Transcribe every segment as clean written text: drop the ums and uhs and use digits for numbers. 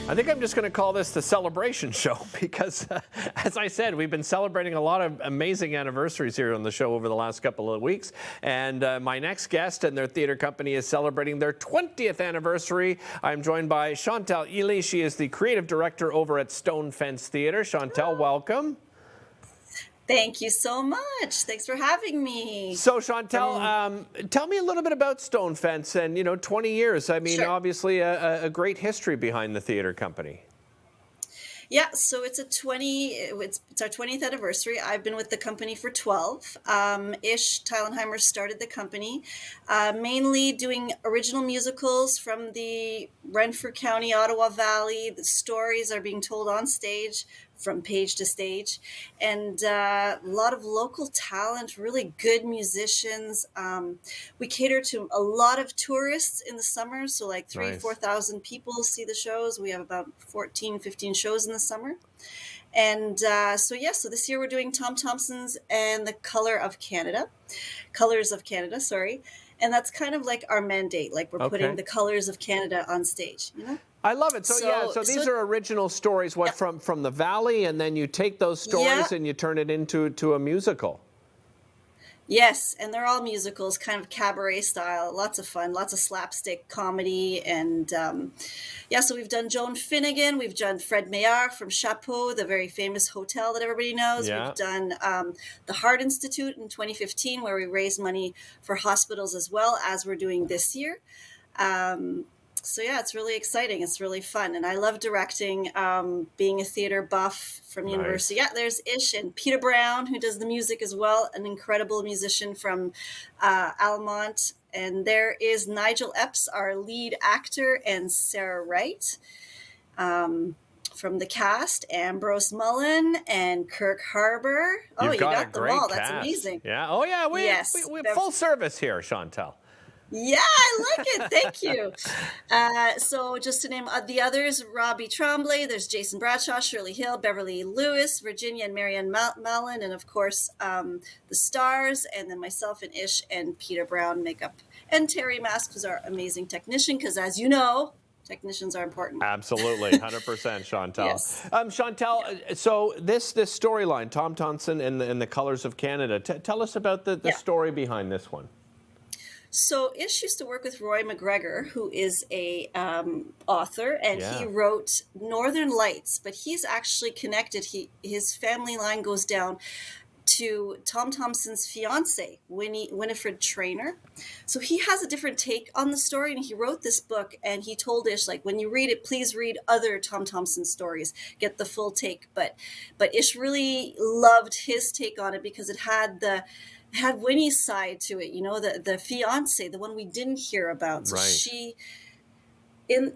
I think I'm just going to call this the celebration show because, as I said, we've been celebrating a lot of amazing anniversaries here on the show over the last couple of weeks. And my next guest and their theater company is celebrating their 20th anniversary. I'm joined by Chantal Elie. She is the creative director over at Stonefence Theatre. Chantal, welcome. Thank you so much. Thanks for having me. So, Chantal, tell me a little bit about Stonefence and, 20 years. I mean, Sure. Obviously a great history behind the theater company. Yeah, so it's our 20th anniversary. I've been with the company for 12. Ish Tylenheimer started the company, mainly doing original musicals from the Renfrew County, Ottawa Valley. The stories are being told on stage from page to stage, and a lot of local talent, really good musicians. We cater to a lot of tourists in the summer, so like 4,000 people see the shows. We have about 15 shows in the summer. And so this year we're doing Tom Thomson's and the Colors of Canada, sorry. And that's kind of like our mandate, like we're putting the colors of Canada on stage, I love it. So these are original stories, from the Valley, and then you take those stories and you turn it into a musical. Yes, and they're all musicals, kind of cabaret style, lots of fun, lots of slapstick comedy. And so we've done Joan Finnegan, we've done Fred Maillard from Chapeau, the very famous hotel that everybody knows. Yeah. We've done the Heart Institute in 2015, where we raised money for hospitals as well, as we're doing this year. It's really exciting. It's really fun. And I love directing, being a theater buff from university. Yeah, there's Ish and Peter Brown, who does the music as well, an incredible musician from Almont. And there is Nigel Epps, our lead actor, and Sarah Wright from the cast, Ambrose Mullen and Kirk Harbour. Oh, you got them all. That's amazing. Yeah. Oh, yeah. We full service here, Chantal. Yeah, I like it. Thank you. So just to name the others, Robbie Tremblay, there's Jason Bradshaw, Shirley Hill, Beverly Lewis, Virginia and Marianne Mallon, and of course the stars, and then myself and Ish and Peter Brown makeup. And Terry Mask is our amazing technician, because as you know, technicians are important. Absolutely, 100%, Chantal. Yes. Chantal, so this storyline, Tom Thomson and the Colors of Canada, tell us about the story behind this one. So Ish used to work with Roy McGregor, who is a author, and he wrote Northern Lights, but he's actually connected. His family line goes down to Tom Thomson's fiance, Winifred Traynor. So he has a different take on the story, and he wrote this book, and he told Ish, like, when you read it, please read other Tom Thomson stories, get the full take. But Ish really loved his take on it because it had Winnie's side to it, the fiance, the one we didn't hear about. So she, in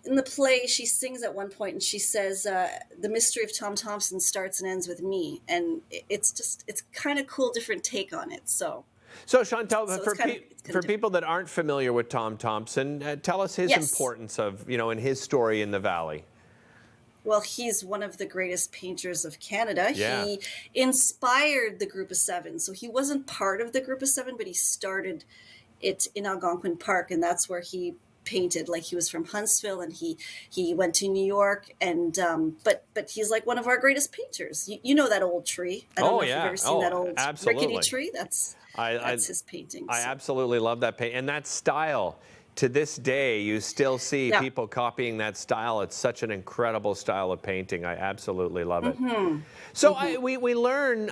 the play, she sings at one point and she says, the mystery of Tom Thomson starts and ends with me. And it's kind of cool, different take on it. So Chantal, for people that aren't familiar with Tom Thomson, tell us his importance of, in his story in the Valley. Well, he's one of the greatest painters of Canada. Yeah. He inspired the Group of Seven. So he wasn't part of the Group of Seven, but he started it in Algonquin Park, and that's where he painted. Like, he was from Huntsville, and he went to New York, and but he's like one of our greatest painters. You know that old tree? I don't know if you've ever seen that old rickety tree. That's his painting. I absolutely love that paint, and that style. To this day, you still see people copying that style. It's such an incredible style of painting. I absolutely love it. Mm-hmm. So we learn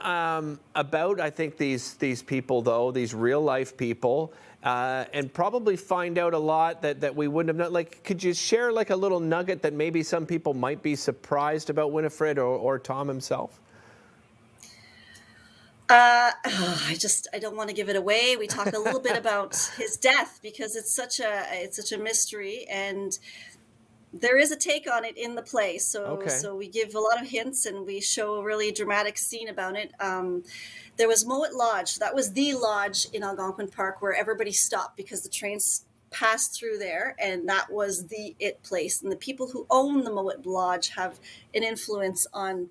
about, I think, these people, though, these real life people, and probably find out a lot that we wouldn't have known. Like, could you share like a little nugget that maybe some people might be surprised about Winifred or Tom himself? I don't want to give it away. We talk a little bit about his death because it's such a mystery, and there is a take on it in the play. So we give a lot of hints, and we show a really dramatic scene about it. There was Mowat Lodge. That was the lodge in Algonquin Park where everybody stopped because the trains passed through there, and that was the it place. And the people who own the Mowat Lodge have an influence on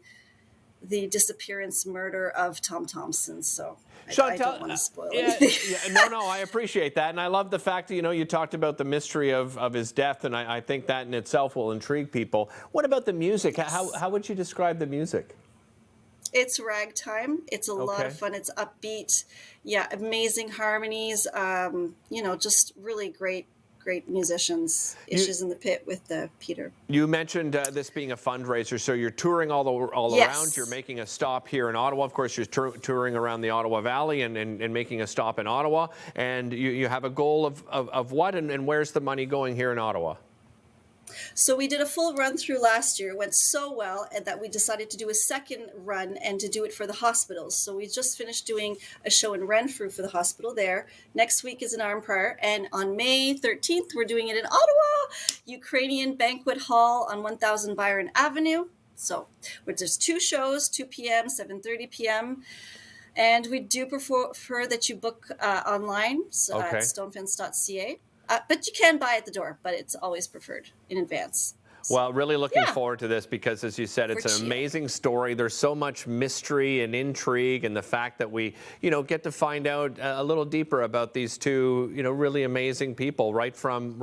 the disappearance murder of Tom Thomson. So I Chantal, don't want to spoil anything. no, I appreciate that. And I love the fact that, you talked about the mystery of his death, and I think that in itself will intrigue people. What about the music? How would you describe the music? It's ragtime. It's a lot of fun. It's upbeat. Yeah, amazing harmonies. Just really great musicians. Issues in the Pit with Peter. You mentioned this being a fundraiser, so you're touring all around. You're making a stop here in Ottawa. Of course, you're touring around the Ottawa Valley and making a stop in Ottawa. And you have a goal of what, and where's the money going here in Ottawa? So we did a full run through last year. It went so well and that we decided to do a second run and to do it for the hospitals. So we just finished doing a show in Renfrew for the hospital there. Next week is in Arnprior. And on May 13th, we're doing it in Ottawa, Ukrainian Banquet Hall on 1000 Byron Avenue. So there's 2 shows, 2 p.m., 7:30 p.m. And we do prefer that you book online at stonefence.ca. But you can buy at the door, but it's always preferred in advance. Well, really looking forward to this because, as you said, it's an amazing story. There's so much mystery and intrigue, and the fact that we, get to find out a little deeper about these two, really amazing people right from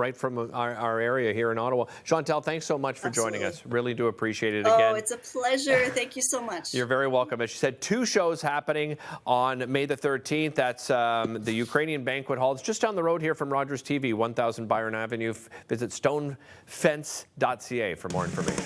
our area here in Ottawa. Chantal, thanks so much for joining us. Really do appreciate it again. Oh, it's a pleasure. Thank you so much. You're very welcome. As she said, 2 shows happening on May the 13th. That's the Ukrainian Banquet Hall. It's just down the road here from Rogers TV, 1000 Byron Avenue. Visit stonefence.ca for more information.